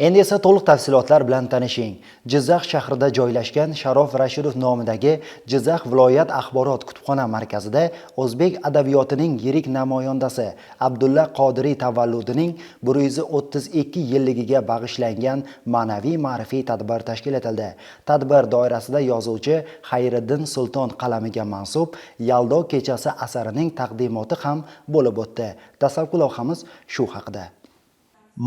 Endi esa to'liq tafsilotlar bilan tanishing. Jizzax shahrida joylashgan Sharof Rashidov nomidagi Jizzax viloyat axborot kutubxona markazida o'zbek adabiyotining yirik namoyandasi Abdulla Qodiriy tavalludining 132 yilligiga bag'ishlangan ma'naviy-ma'rifiy tadbir tashkil etildi. Tadbir doirasida yozuvchi Xayriddin Sulton qalamiga mansub Yaldo kechasi asarining taqdimoti ham bo'lib o'tdi. Dastlabki lavhamiz shu haqida.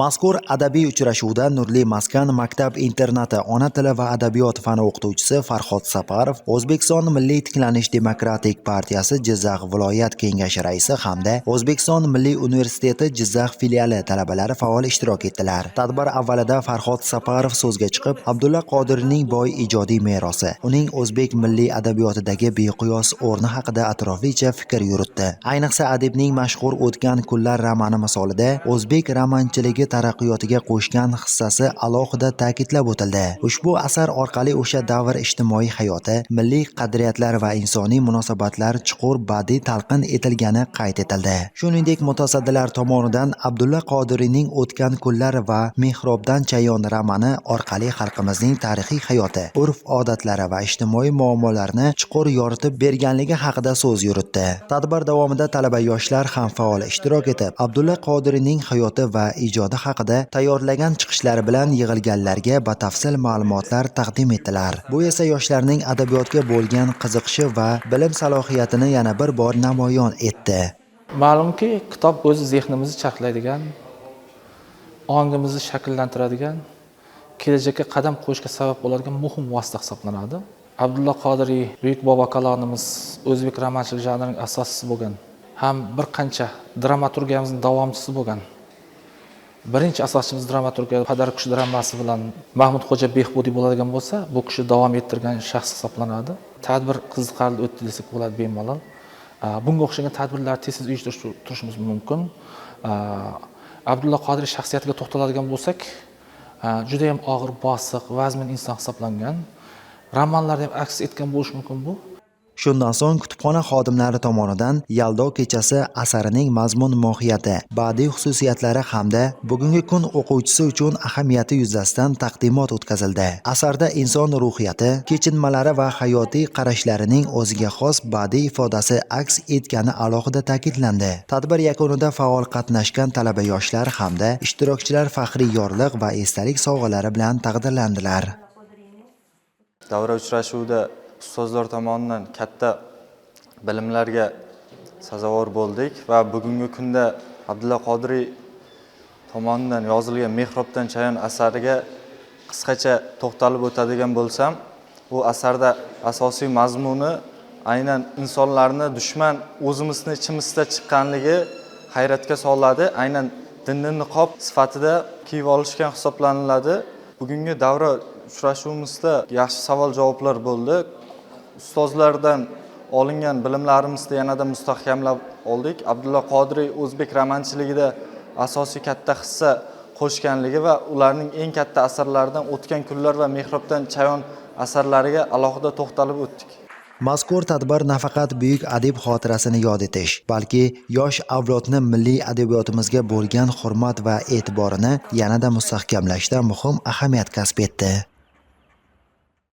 Mazkur adabiy uchrashuvda Nurli Maskan maktab-internati ona tili va adabiyot fani o'qituvchisi Farhod Saparov, O'zbekiston Milliy tiklanish demokratik partiyasi Jizzax viloyat kengashi raisi hamda O'zbekiston Milliy universiteti Jizzax filiali talabalari faol ishtirok etdilar. Tadbir avvalida Farhod Saparov so'zga chiqib, Abdulla Qodiriyning boy ijodiy merosi, uning o'zbek milliy adabiyotidagi beqiyos o'rni haqida atroflicha fikr yuritdi. Ayniqsa adibning mashhur O'tgan kunlar romani misolida o'zbek romanchiligi taraqqiyotiga qo'shgan hissasi alohida ta'kidlab o'tildi. Ushbu asar orqali o'sha davr ijtimoiy hayoti, milliy qadriyatlar va insoniy munosabatlar chuqur badiiy talqin etilgani qayd etildi. Shuningdek, mutasaddilar tomonidan Abdulla Qodiriyning O'tgan kunlar va Mehrobdan chayon romani orqali xalqimizning tarixiy hayoti, urf-odatlari va ijtimoiy muammolarini chuqur yoritib berganligi haqida so'z yuritdi. Tadbir davomida talaba-yoshlar ham faol ishtirok etib, Abdulla Qodiriyning hayoti va ijodi haqida tayyorlagan chiqishlari bilan yig'ilganlarga batafsil ma'lumotlar taqdim etdilar. Bu esa yoshlarning adabiyotga bo'lgan qiziqishi va bilim salohiyatini yana bir bor namoyon etdi. Ma'lumki, kitob o'zi zehnimizni charxlaydigan, ongimizni shakllantiradigan, kelajakka qadam qo'yishga sabab bo'ladigan muhim vosita hisoblanadi. Abdulla Qodiriy buyuk bobo kalonimiz o'zbek romanchilik janrining asoschisi bo'lgan, ham bir qancha dramaturgiyamizning davomchisi bo'lgan. Birinchi asoschimiz dramaturgiya Padar kishi dramasi bilan Mahmud Xo'ja Behbudiy bo'ladigan bo'lsa, bu kishi davom ettirgan shaxs hisoblanadi. Tadbir qiziqarli o'tdi desak bo'ladi bemalol. Bunga o'xshagan tadbirlar tez-tez uyushtirishimiz mumkin. Abdulla Qodiriy shaxsiyatiga to'xtaladigan bo'lsak, juda ham og'ir, bosiq, vazmin inson hisoblangan. Romanlarda ham aks etgan bo'lishi mumkin bu. Shundan so'ng kutubxona xodimlari tomonidan Yaldo kechasi asarining mazmun mohiyati, badiiy xususiyatlari hamda bugungi kun o'quvchisi uchun ahamiyati yuzasidan taqdimot o'tkazildi. Asarda inson ruhiyati, kechinmalari va hayotiy qarashlarining o'ziga xos badiiy ifodasi aks etgani alohida ta'kidlandi. Tadbir yakunida faol qatnashgan talaba-yoshlar hamda ishtirokchilar faxriy yorliq va esdalik sovg'alari bilan taqdirlandilar. Davra uchrashuvida ustozlar tomonidan katta bilimlarga sazovor bo'ldik va bugungi kunda Abdulla Qodiriy tomonidan yozilgan Mehrobdan chayon asariga qisqacha to'xtalib o'tadigan bo'lsam, bu asarda asosiy mazmuni aynan insonlarni dushman o'zimizni ichimizda chiqqanligi hayratga soladi. Aynan dinni niqob sifatida kiyib olishgan hisoblaniladi. Bugungi davra uchrashuvimizda yaxshi savol-javoblar bo'ldi. Ustozlardan olingan bilimlarimizni yanada mustahkamlab oldik. Abdulla Qodiriy o'zbek romanchiligida asosiy katta hissa qo'shganligi va ularning eng katta asarlaridan O'tgan kunlar va Mehrobdan chayon asarlariga alohida to'xtalib o'tdik. Mazkur tadbir nafaqat buyuk adib xotirasini yod etish, balki yosh avlodni milliy adabiyotimizga bo'lgan hurmat va e'tiborini yanada mustahkamlashda muhim ahamiyat kasb etdi.